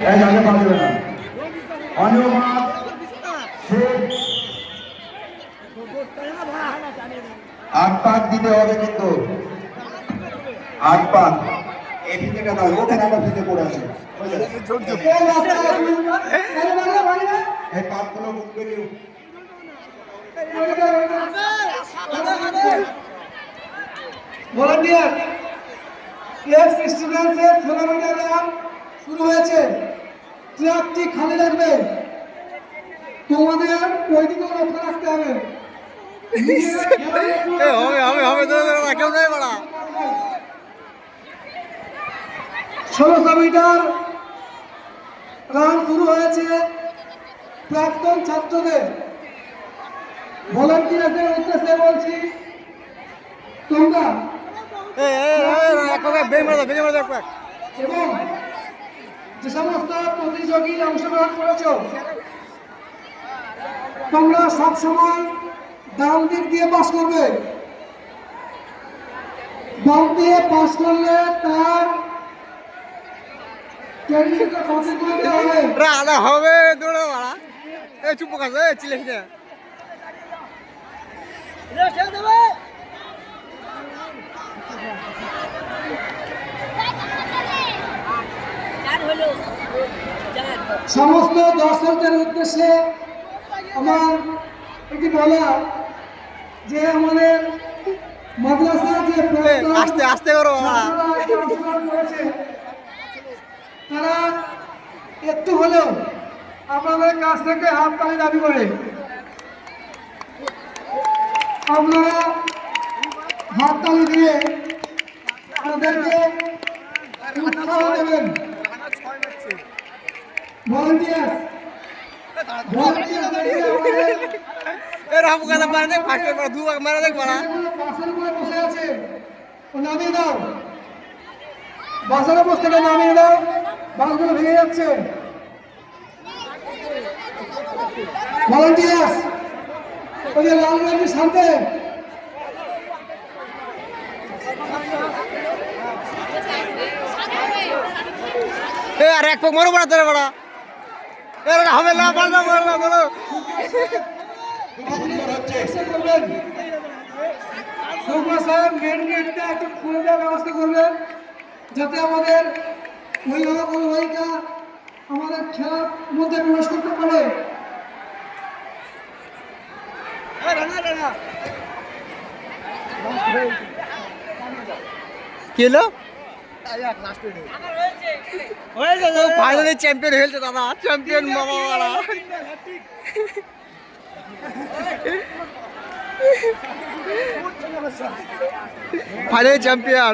জায়গা পা দেবে না। অনিয়মাত শেখ 8 পাক দিতে হবে কিন্তু 8 পাক এই ফিতেটা দাও ওখানে আবার ফিতে পড়ে আছে এই পাকগুলো মুখ বেরিয়ে ভলান্টিয়ার এক্স স্টুডেন্টসের খেলাধুলা শুরু হয়েছে। ট্রাকটি খালি রাখবে, তোমাদের ওইদিকে লক্ষ্য রাখতে হবে। ষোলোশো মিটার রান শুরু হয়েছে প্রাক্তন ছাত্রদের। ভলান্টিয়ারদের উদ্দেশ্যে বলছি, তোমরা এবং যে সমস্ত প্রতিযোগী অংশগ্রহণ করেছ, তোমরা সবসময় ডান দিক দিয়ে পাস করবে। বাম দিয়ে পাস করলে তার হবে দৌড়ে মারা চুপ কাছে চিলে সমস্ত দর্শকদের উদ্দেশ্যে আমার এটি বলা যে আমাদের মাদ্রাসা যে আস্তে আস্তে করো করেছে, তারা একটু হলেও আপনাদের কাছ থেকে হাততালি দাবি করে আপনারা হাততালি দিয়ে আমাদেরকে উৎসাহ দেবেন। ভলান্টিয়ার বসে আছে, নামিয়ে দাও, বাসের বস থেকে নামিয়ে দাও, বাসগুলো ভেঙে যাচ্ছে। ভলান্টিয়ার ওই যে লাল রঙের সামনে আর এক পাক মরো বড়া তোরে বড়া হবে না বলো বলো মেন গেটটা একটু খুলে দেওয়ার ব্যবস্থা করবেন, যাতে আমাদের ওইটা আমাদের খেলার মধ্যে প্রবেশ করতে পারে। কি হলো ফাইনালি চ্যাম্পিয়ন হয়েছে দাদা, চ্যাম্পিয়ন বাবা ফাইনালি চ্যাম্পিয়ন।